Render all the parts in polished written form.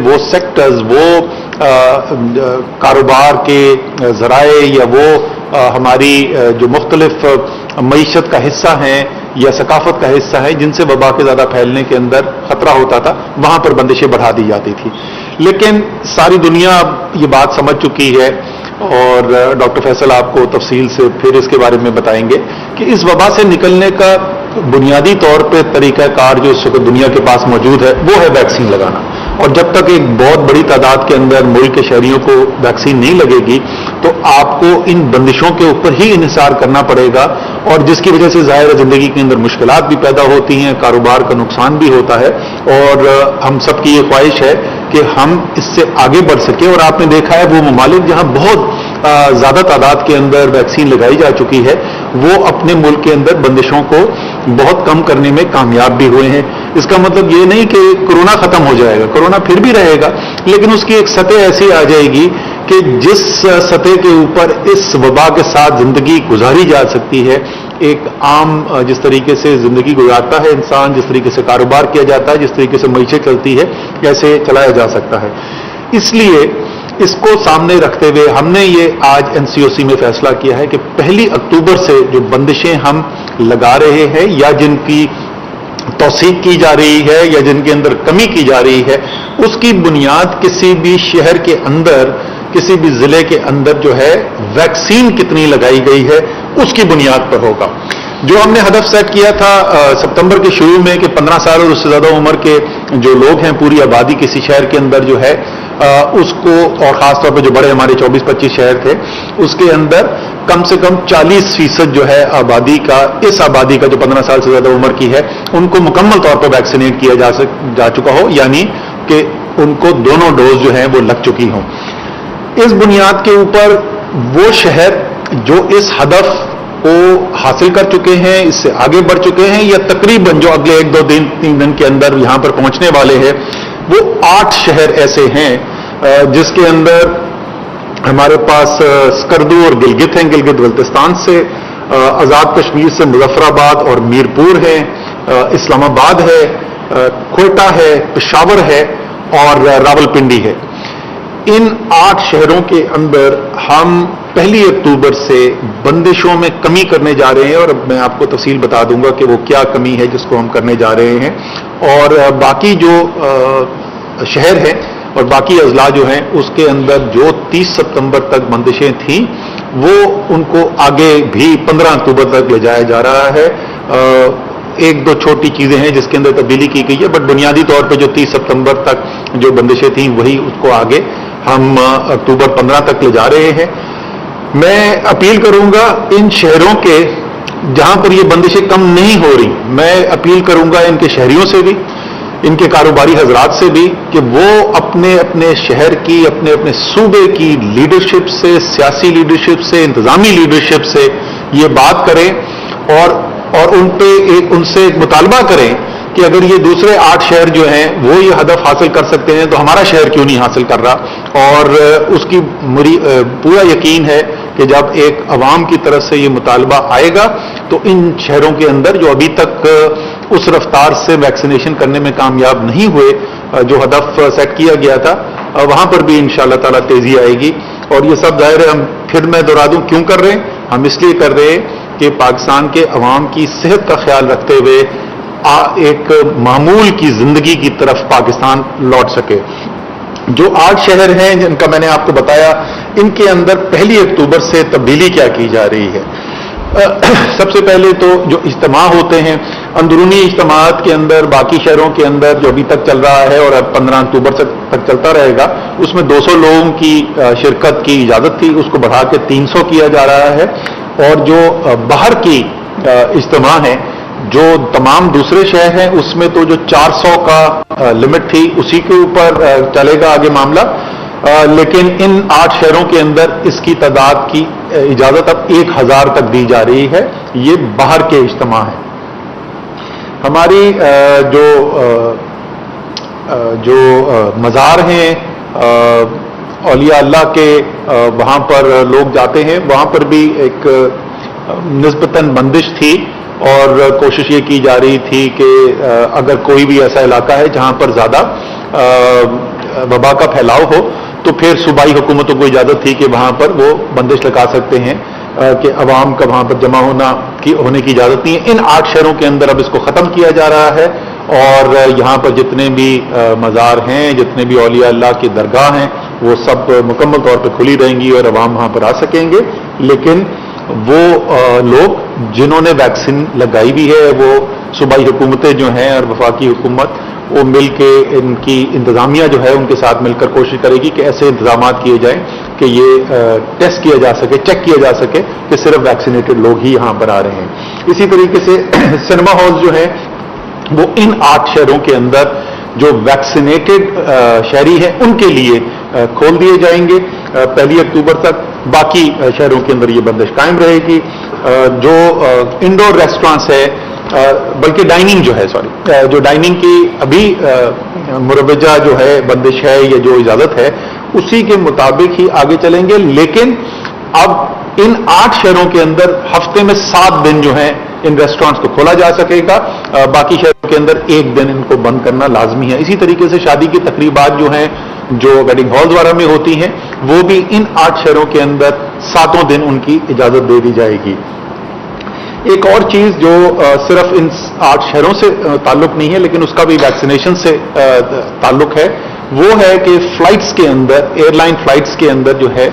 वो सेक्टर्स, वो कारोबार के ज़राए या वो हमारी जो मुख्तलिफ मईशत का हिस्सा हैं या सकाफत का हिस्सा है जिनसे वबा के ज़्यादा फैलने के अंदर खतरा होता था, वहाँ पर बंदिशें बढ़ा दी जाती थी। लेकिन सारी दुनिया अब ये बात समझ चुकी है और डॉक्टर फैसल आपको तफसील से फिर इसके बारे में बताएंगे कि इस वबा से निकलने का बुनियादी तौर पे तरीक़ाकार जो इस वक्त दुनिया के पास मौजूद है वो है वैक्सीन लगाना। और जब तक एक बहुत बड़ी तादाद के अंदर मुल्क के शहरियों को वैक्सीन नहीं लगेगी तो आपको इन बंदिशों के ऊपर ही इन्हिसार करना पड़ेगा, और जिसकी वजह से ज़ाहिर ज़िंदगी के अंदर मुश्किलात भी पैदा होती हैं, कारोबार का नुकसान भी होता है। और हम सब की ये ख्वाहिश है कि हम इससे आगे बढ़ सके। और आपने देखा है वो ममालिक जहां बहुत ज़्यादा तादाद के अंदर वैक्सीन लगाई जा चुकी है, वो अपने मुल्क के अंदर बंदिशों को बहुत कम करने में कामयाब भी हुए हैं। इसका मतलब ये नहीं कि कोरोना खत्म हो जाएगा, कोरोना फिर भी रहेगा, लेकिन उसकी एक सतह ऐसी आ जाएगी कि जिस सतह के ऊपर इस वबा के साथ जिंदगी गुजारी जा सकती है, एक आम जिस तरीके से जिंदगी गुजारता है इंसान, जिस तरीके से कारोबार किया जाता है, जिस तरीके से मईशत चलती है, कैसे चलाया जा सकता है। इसलिए इसको सामने रखते हुए हमने ये आज एनसीओसी में फैसला किया है कि 1 अक्टूबर से जो बंदिशें हम लगा रहे हैं या जिनकी तौसीक की जा रही है या जिनके अंदर कमी की जा रही है, उसकी बुनियाद किसी भी शहर के अंदर, किसी भी जिले के अंदर जो है वैक्सीन कितनी लगाई गई है उसकी बुनियाद पर होगा। जो हमने हदफ सेट किया था सितंबर के शुरू में कि 15 साल और उससे ज्यादा उम्र के जो लोग हैं, पूरी आबादी किसी शहर के अंदर जो है उसको, और खासतौर पर जो बड़े हमारे 24-25 शहर थे, उसके अंदर कम से कम 40% जो है आबादी का, इस आबादी का जो 15 साल से ज्यादा उम्र की है, उनको मुकम्मल तौर पर वैक्सीनेट किया जा चुका हो, यानी कि उनको दोनों डोज जो है वो लग चुकी हों। इस बुनियाद के ऊपर वो शहर जो इस हदफ को हासिल कर चुके हैं, इससे आगे बढ़ चुके हैं, या तकरीबन जो अगले 1-2 दिन 3 दिन के अंदर यहां पर पहुंचने वाले हैं, वो 8 शहर ऐसे हैं जिसके अंदर हमारे पास स्कर्दू और गिलगित हैं, गिलगित बल्तिस्तान से, आजाद कश्मीर से मुजफ्फराबाद और मीरपुर है, इस्लामाबाद है, कोयटा है, पेशावर है और रावलपिंडी है। इन 8 शहरों के अंदर हम 1 अक्टूबर से बंदिशों में कमी करने जा रहे हैं, और अब मैं आपको तफसील बता दूंगा कि वो क्या कमी है जिसको हम करने जा रहे हैं। और बाकी जो शहर हैं और बाकी अजला जो हैं, उसके अंदर जो 30 सितंबर तक बंदिशें थीं, वो उनको आगे भी 15 अक्टूबर तक ले जाया जा रहा है। 1-2 छोटी चीजें हैं जिसके अंदर तब्दीली की गई है, बट बुनियादी तौर पे जो 30 सितंबर तक जो बंदिशें थीं वही उसको आगे हम अक्टूबर 15 तक ले जा रहे हैं। मैं अपील करूंगा इन शहरों के जहां पर ये बंदिशें कम नहीं हो रही, मैं अपील करूंगा इनके शहरियों से भी, इनके कारोबारी हजरात से भी, कि वो अपने अपने शहर की, अपने अपने सूबे की लीडरशिप से, सियासी लीडरशिप से, इंतजामी लीडरशिप से ये बात करें और उनसे एक मुतालबा करें कि अगर ये दूसरे 8 शहर जो हैं वो ये हदफ हासिल कर सकते हैं तो हमारा शहर क्यों नहीं हासिल कर रहा। और उसकी पूरा यकीन है कि जब एक अवाम की तरफ से ये मुतालबा आएगा तो इन शहरों के अंदर जो अभी तक उस रफ्तार से वैक्सीनेशन करने में कामयाब नहीं हुए, जो हदफ सेट किया गया था, वहां पर भी इंशाअल्लाह ताला तेजी आएगी। और ये सब जाहिर है, हम फिर मैं दोहरा दूं क्यों कर रहे हैं, हम इसलिए कर रहे हैं कि पाकिस्तान के अवाम की सेहत का ख्याल रखते हुए एक मामूल की जिंदगी की तरफ पाकिस्तान लौट सके। जो 8 शहर हैं जिनका मैंने आपको बताया, इनके अंदर 1 अक्टूबर से तब्दीली क्या की जा रही है। सबसे पहले तो जो इज्तिमा होते हैं, अंदरूनी इज्तिमात के अंदर बाकी शहरों के अंदर जो अभी तक चल रहा है और अब 15 अक्टूबर तक चलता रहेगा, उसमें 200 लोगों की शिरकत की इजाजत थी, उसको बढ़ा के 300 किया जा रहा है। और जो बाहर की इज्तिमा है, जो तमाम दूसरे शहर हैं, उसमें तो जो 400 का लिमिट थी उसी के ऊपर चलेगा आगे मामला। लेकिन इन 8 शहरों के अंदर इसकी तादाद की इजाजत अब 1000 तक दी जा रही है। ये बाहर के इज्तिमा है। हमारी जो मज़ार हैं औलिया अल्लाह के, वहाँ पर लोग जाते हैं, वहाँ पर भी एक निस्बतन बंदिश थी और कोशिश ये की जा रही थी कि अगर कोई भी ऐसा इलाका है जहाँ पर ज़्यादा वबा का फैलाव हो तो फिर सूबाई हुकूमतों को इजाजत थी कि वहां पर वो बंदिश लगा सकते हैं कि अवाम का वहां पर जमा होने की इजाजत नहीं है। इन 8 शहरों के अंदर अब इसको खत्म किया जा रहा है और यहाँ पर जितने भी मज़ार हैं, जितने भी औलिया अल्लाह की दरगाह हैं, वो सब मुकम्मल तौर पर खुली रहेंगी और अवाम वहां पर आ सकेंगे। लेकिन वो लोग जिन्होंने वैक्सीन लगाई भी है, वो सूबाई हुकूमतें जो हैं और वफाकी हुकूमत, वो मिल के इनकी इंतजामिया जो है उनके साथ मिलकर कोशिश करेगी कि ऐसे इंतजाम किए जाएं कि ये टेस्ट किया जा सके, चेक किया जा सके कि सिर्फ वैक्सीनेटेड लोग ही यहाँ पर आ रहे हैं। इसी तरीके से सिनेमा हॉल जो है वो इन 8 शहरों के अंदर जो वैक्सीनेटेड शहरी हैं उनके लिए खोल दिए जाएंगे 1 अक्टूबर तक। बाकी शहरों के अंदर ये बंदिश कायम रहेगी। जो इंडोर रेस्टोरेंट्स है, बल्कि डाइनिंग जो है, जो डाइनिंग की अभी मुरवजा जो है बंदिश है या जो इजाजत है, उसी के मुताबिक ही आगे चलेंगे। लेकिन अब इन 8 शहरों के अंदर हफ्ते में 7 दिन जो है इन रेस्टोरेंट्स को खोला जा सकेगा, बाकी शहरों के अंदर 1 दिन इनको बंद करना लाजमी है। इसी तरीके से शादी की तकरीबात जो हैं, जो वेडिंग हॉल्स वगैरह में होती हैं, वो भी इन 8 शहरों के अंदर 7 दिन उनकी इजाजत दे दी जाएगी। एक और चीज जो सिर्फ इन 8 शहरों से ताल्लुक नहीं है लेकिन उसका भी वैक्सीनेशन से ताल्लुक है, वो है कि फ्लाइट्स के अंदर, एयरलाइन फ्लाइट्स के अंदर जो है,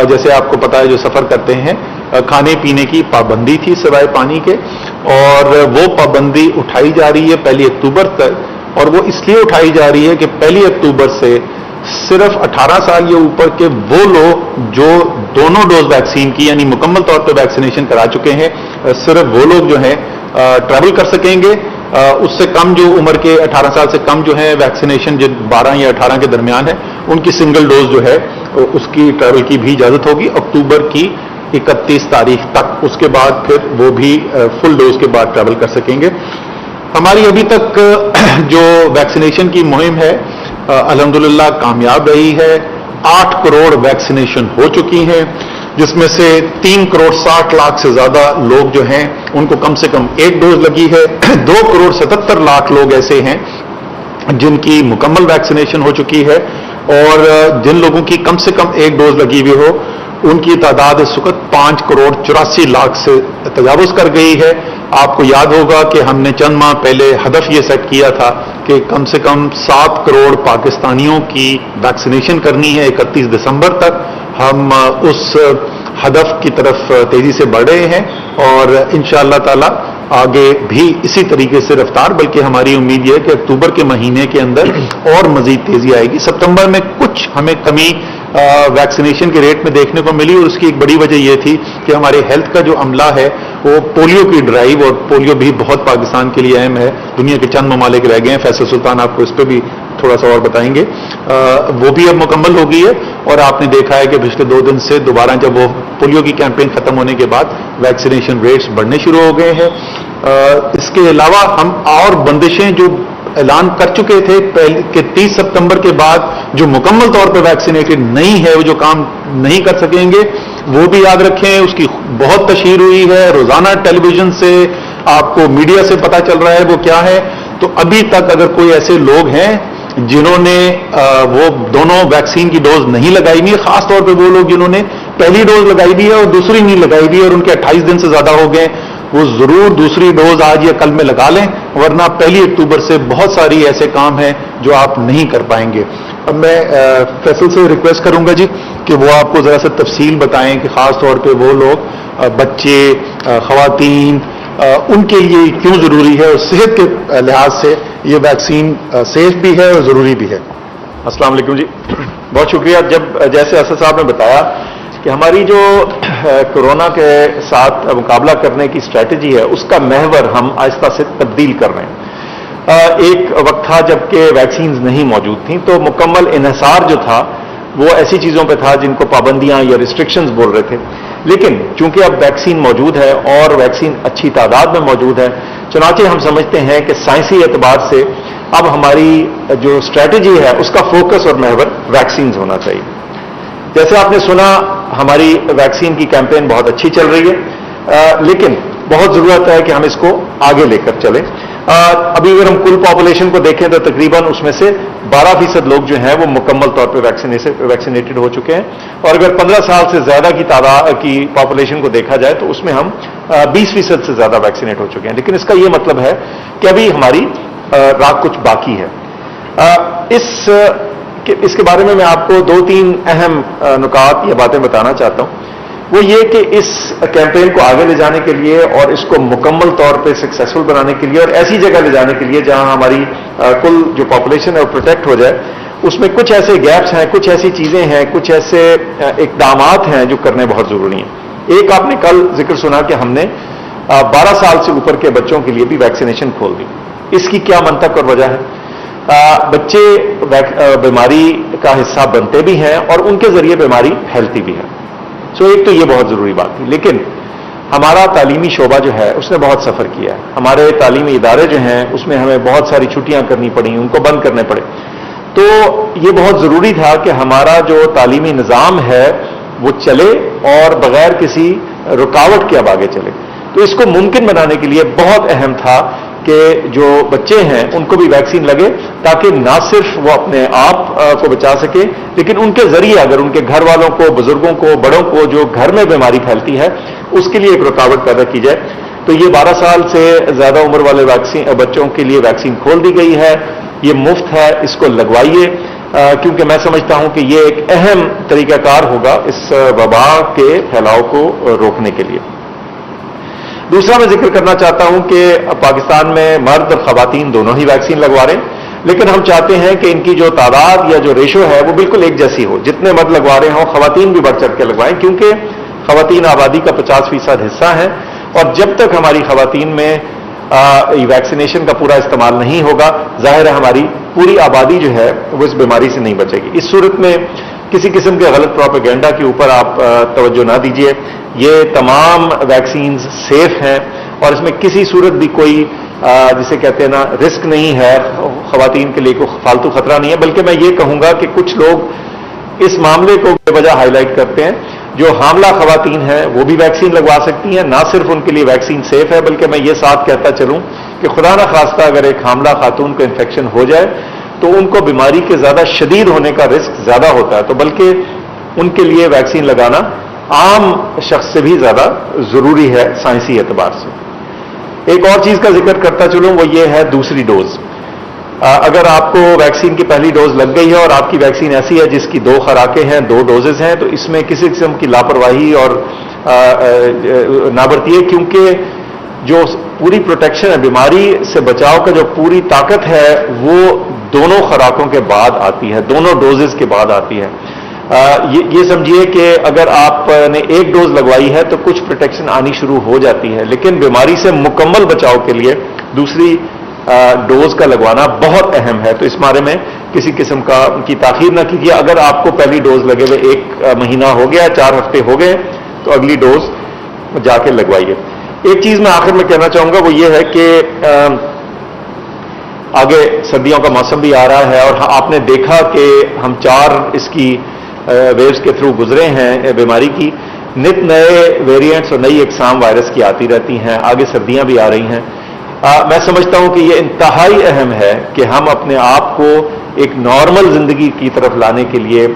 जैसे आपको पता है जो सफर करते हैं, खाने पीने की पाबंदी थी सिवाय पानी के, और वो पाबंदी उठाई जा रही है 1 अक्टूबर तक। और वो इसलिए उठाई जा रही है कि 1 अक्टूबर से सिर्फ 18 साल या ऊपर के वो लोग जो दोनों डोज वैक्सीन की यानी मुकम्मल तौर पर वैक्सीनेशन करा चुके हैं, सिर्फ वो लोग जो हैं ट्रैवल कर सकेंगे। उससे कम जो उम्र के 18 साल से कम जो है वैक्सीनेशन जो 12 या 18 के दरमियान है, उनकी सिंगल डोज जो है उसकी ट्रैवल की भी इजाजत होगी अक्टूबर की 31 तारीख तक। उसके बाद फिर वो भी फुल डोज के बाद ट्रैवल कर सकेंगे। हमारी अभी तक जो वैक्सीनेशन की मुहिम है अल्हम्दुलिल्लाह कामयाब रही है। 8 करोड़ वैक्सीनेशन हो चुकी हैं, जिसमें से 3 करोड़ 60 लाख से ज्यादा लोग जो हैं उनको कम से कम 1 डोज लगी है। 2 करोड़ 77 लाख लोग ऐसे हैं जिनकी मुकम्मल वैक्सीनेशन हो चुकी है, और जिन लोगों की कम से कम 1 डोज लगी हुई हो उनकी तादाद इस वक्त 5 करोड़ 84 लाख से तजावुज कर गई है। आपको याद होगा कि हमने चंद माह पहले हदफ ये सेट किया था कि कम से कम 7 करोड़ पाकिस्तानियों की वैक्सीनेशन करनी है 31 दिसंबर तक। हम उस हदफ की तरफ तेजी से बढ़ रहे हैं और इंशाअल्लाह ताला आगे भी इसी तरीके से रफ्तार, बल्कि हमारी उम्मीद है कि अक्टूबर के महीने के अंदर और मजीद तेजी आएगी। सितंबर में कुछ हमें कमी वैक्सीनेशन के रेट में देखने को मिली, और उसकी एक बड़ी वजह यह थी कि हमारे हेल्थ का जो अमला है वो पोलियो की ड्राइव, और पोलियो भी बहुत पाकिस्तान के लिए अहम है, दुनिया के चंद ममालिक रह गए हैं, फैसल सुल्तान आपको इस पर भी थोड़ा सा और बताएंगे, वो भी अब मुकम्मल हो गई है। और आपने देखा है कि पिछले 2 दिन से दोबारा जब वो पोलियो की कैंपेन खत्म होने के बाद वैक्सीनेशन रेट्स बढ़ने शुरू हो गए हैं। इसके अलावा हम और बंदिशें जो ऐलान कर चुके थे पहले कि 30 सितंबर के बाद जो मुकम्मल तौर पर वैक्सीनेटेड नहीं है, वो जो काम नहीं कर सकेंगे, वो भी याद रखें। उसकी बहुत तशहीर हुई है, रोजाना टेलीविजन से आपको मीडिया से पता चल रहा है वो क्या है। तो अभी तक अगर कोई ऐसे लोग हैं जिन्होंने वो दोनों वैक्सीन की डोज नहीं लगाई हुई है, खासतौर पर वो लोग जिन्होंने पहली डोज लगाई भी है और दूसरी नहीं लगाई भी है और उनके 28 दिन से ज्यादा हो गए, वो जरूर दूसरी डोज आज या कल में लगा लें, वरना 1 अक्टूबर से बहुत सारी ऐसे काम हैं जो आप नहीं कर पाएंगे। अब मैं फैसल से रिक्वेस्ट करूंगा जी कि वो आपको जरा सा तफसील बताएं कि खास तौर पे वो लोग बच्चे, खवातीन, उनके लिए क्यों जरूरी है और सेहत के लिहाज से ये वैक्सीन सेफ भी है और जरूरी भी है। अस्सलाम वालेकुम जी, बहुत शुक्रिया। जैसे असद साहब ने बताया कि हमारी जो कोरोना के साथ मुकाबला करने की स्ट्रैटेजी है, उसका महवर हम आहिस्ता से तब्दील कर रहे हैं। एक वक्त था जबकि वैक्सीन नहीं मौजूद थी, तो मुकम्मल इन्हिसार जो था वो ऐसी चीज़ों पे था जिनको पाबंदियां या रिस्ट्रिक्शंस बोल रहे थे। लेकिन चूंकि अब वैक्सीन मौजूद है और वैक्सीन अच्छी तादाद में मौजूद है, चुनांचे हम समझते हैं कि साइंसी एतबार से अब हमारी जो स्ट्रैटेजी है उसका फोकस और महवर वैक्सीन होना चाहिए। जैसे आपने सुना, हमारी वैक्सीन की कैंपेन बहुत अच्छी चल रही है, लेकिन बहुत जरूरत है कि हम इसको आगे लेकर चलें। ابھی اگر ہم کل پاپولیشن کو دیکھیں تو تقریباً اس میں سے 12% لوگ جو ہیں وہ مکمل طور پہ ویکسینیٹڈ ہو چکے ہیں، اور اگر 15 سال سے زیادہ کی تعداد کی پاپولیشن کو دیکھا جائے تو اس میں ہم 20% سے زیادہ ویکسینیٹ ہو چکے ہیں. لیکن اس کا یہ مطلب ہے کہ ابھی ہماری راہ کچھ باقی ہے. اس کے بارے میں آپ کو 2-3 اہم نکات یا باتیں بتانا چاہتا ہوں. وہ یہ کہ اس کیمپین کو آگے لے جانے کے لیے اور اس کو مکمل طور پہ سکسیسفل بنانے کے لیے اور ایسی جگہ لے جانے کے لیے جہاں ہماری کل جو پاپولیشن ہے وہ پروٹیکٹ ہو جائے، اس میں کچھ ایسے گیپس ہیں، کچھ ایسی چیزیں ہیں، کچھ ایسے اقدامات ہیں جو کرنے بہت ضروری ہیں. ایک آپ نے کل ذکر سنا کہ ہم نے 12 سال سے اوپر کے بچوں کے لیے بھی ویکسینیشن کھول دی. اس کی کیا منطق اور وجہ ہے؟ بچے بیماری کا حصہ بنتے بھی ہیں اور ان کے ذریعے بیماری پھیلتی بھی ہے. ایک تو یہ بہت ضروری بات تھی. لیکن ہمارا تعلیمی شعبہ جو ہے اس نے بہت سفر کیا ہے. ہمارے تعلیمی ادارے جو ہیں اس میں ہمیں بہت ساری چھٹیاں کرنی پڑیں، ان کو بند کرنے پڑے. تو یہ بہت ضروری تھا کہ ہمارا جو تعلیمی نظام ہے وہ چلے اور بغیر کسی رکاوٹ کے اب آگے چلے. تو اس کو ممکن بنانے کے لیے بہت اہم تھا کہ جو بچے ہیں ان کو بھی ویکسین لگے، تاکہ نہ صرف وہ اپنے آپ کو بچا سکے لیکن ان کے ذریعے اگر ان کے گھر والوں کو، بزرگوں کو، بڑوں کو جو گھر میں بیماری پھیلتی ہے اس کے لیے ایک رکاوٹ پیدا کی جائے. تو یہ 12 سال سے زیادہ عمر والے بچوں کے لیے ویکسین کھول دی گئی ہے. یہ مفت ہے، اس کو لگوائیے، کیونکہ میں سمجھتا ہوں کہ یہ ایک اہم طریقہ کار ہوگا اس وبا کے پھیلاؤ کو روکنے کے لیے. دوسرا میں ذکر کرنا چاہتا ہوں کہ پاکستان میں مرد اور خواتین دونوں ہی ویکسین لگوا رہے ہیں، لیکن ہم چاہتے ہیں کہ ان کی جو تعداد یا جو ریشو ہے وہ بالکل ایک جیسی ہو. جتنے مرد لگوا رہے ہوں خواتین بھی بڑھ چڑھ کے لگوائیں، کیونکہ خواتین آبادی کا 50% حصہ ہیں، اور جب تک ہماری خواتین میں ویکسینیشن کا پورا استعمال نہیں ہوگا، ظاہر ہے ہماری پوری آبادی جو ہے وہ اس بیماری سے نہیں بچے گی. اس صورت میں کسی قسم کے غلط پروپیگنڈا کے اوپر آپ توجہ نہ دیجیے. یہ تمام ویکسینز سیف ہیں اور اس میں کسی صورت بھی کوئی جسے کہتے ہیں نا رسک نہیں ہے، خواتین کے لیے کوئی فالتو خطرہ نہیں ہے. بلکہ میں یہ کہوں گا کہ کچھ لوگ اس معاملے کو بے وجہ ہائی لائٹ کرتے ہیں. جو حاملہ خواتین ہیں وہ بھی ویکسین لگوا سکتی ہیں. نہ صرف ان کے لیے ویکسین سیف ہے بلکہ میں یہ ساتھ کہتا چلوں کہ خدا نہ خواستہ اگر ایک حاملہ خاتون کو انفیکشن ہو جائے تو ان کو بیماری کے زیادہ شدید ہونے کا رسک زیادہ ہوتا ہے. تو بلکہ ان کے لیے ویکسین لگانا عام شخص سے بھی زیادہ ضروری ہے سائنسی اعتبار سے. ایک اور چیز کا ذکر کرتا چلوں، وہ یہ ہے دوسری ڈوز. اگر آپ کو ویکسین کی پہلی ڈوز لگ گئی ہے اور آپ کی ویکسین ایسی ہے جس کی 2 خوراکیں ہیں، 2 ڈوزز ہیں، تو اس میں کسی قسم کی لاپرواہی اور نہ برتیے، کیونکہ جو پوری پروٹیکشن ہے، بیماری سے بچاؤ کا جو پوری طاقت ہے وہ دونوں خوراکوں کے بعد آتی ہے، دونوں ڈوزز کے بعد آتی ہے. یہ سمجھیے کہ اگر آپ نے 1 ڈوز لگوائی ہے تو کچھ پروٹیکشن آنی شروع ہو جاتی ہے، لیکن بیماری سے مکمل بچاؤ کے لیے دوسری ڈوز کا لگوانا بہت اہم ہے. تو اس بارے میں کسی قسم کی تاخیر نہ کیجیے. اگر آپ کو پہلی ڈوز لگے ہوئے 1 مہینہ ہو گیا، 4 ہفتے ہو گئے، تو اگلی ڈوز جا کے لگوائیے. ایک چیز میں آخر میں کہنا چاہوں گا وہ یہ ہے کہ آگے سردیوں کا موسم بھی آ رہا ہے اور آپ نے دیکھا کہ ہم 4 اس کی ویوز کے تھرو گزرے ہیں بیماری کی. نت نئے ویریئنٹس اور نئی اقسام وائرس کی آتی رہتی ہیں. آگے سردیاں بھی آ رہی ہیں. میں سمجھتا ہوں کہ یہ انتہائی اہم ہے کہ ہم اپنے آپ کو ایک نارمل زندگی کی طرف لانے کے لیے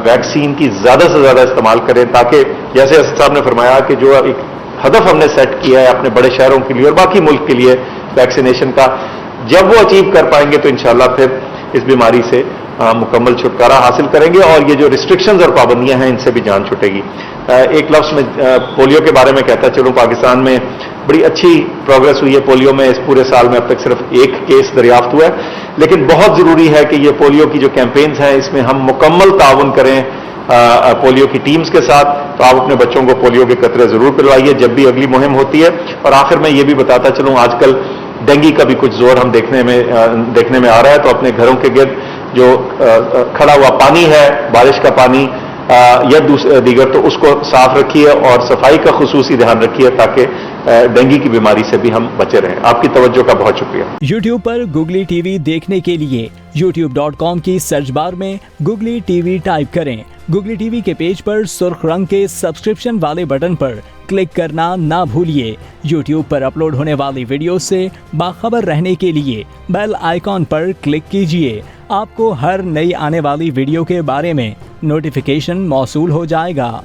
ویکسین کی زیادہ سے زیادہ استعمال کریں، تاکہ جیسے اسد صاحب نے فرمایا کہ جو ایک ہدف ہم نے سیٹ کیا ہے اپنے بڑے شہروں کے لیے اور باقی ملک کے لیے ویکسینیشن کا، جب وہ اچیو کر پائیں گے تو انشاءاللہ پھر اس بیماری سے مکمل چھٹکارا حاصل کریں گے اور یہ جو ریسٹرکشنز اور پابندیاں ہیں ان سے بھی جان چھٹے گی. ایک لفظ میں پولیو کے بارے میں کہتا چلوں. پاکستان میں بڑی اچھی پروگرس ہوئی ہے پولیو میں. اس پورے سال میں اب تک صرف 1 کیس دریافت ہوا ہے، لیکن بہت ضروری ہے کہ یہ پولیو کی جو کیمپینز ہیں اس میں ہم مکمل تعاون کریں پولیو کی ٹیمز کے ساتھ. تو آپ اپنے بچوں کو پولیو کے قطرے ضرور پلوائیے جب بھی اگلی مہم ہوتی ہے. اور آخر میں یہ بھی بتاتا چلوں، آج کل ڈینگی کا بھی کچھ زور ہم دیکھنے میں آ رہا ہے. تو اپنے گھروں کے گرد جو کھڑا ہوا پانی ہے، بارش کا پانی یا دیگر، تو اس کو صاف رکھیے اور صفائی کا خصوصی دھیان رکھیے تاکہ ڈینگی کی بیماری سے بھی ہم بچے رہیں. آپ کی توجہ کا بہت شکریہ. YouTube پر گوگلی ٹی وی دیکھنے کے لیے youtube.com کی سرچ بار میں گوگلی ٹی وی ٹائپ کریں गूगली टीवी के पेज पर सुर्ख रंग के सब्सक्रिप्शन वाले बटन पर क्लिक करना ना भूलिए। यूट्यूब पर अपलोड होने वाली वीडियो से बाखबर रहने के लिए बेल आइकॉन पर क्लिक कीजिए। आपको हर नई आने वाली वीडियो के बारे में नोटिफिकेशन मौसूल हो जाएगा।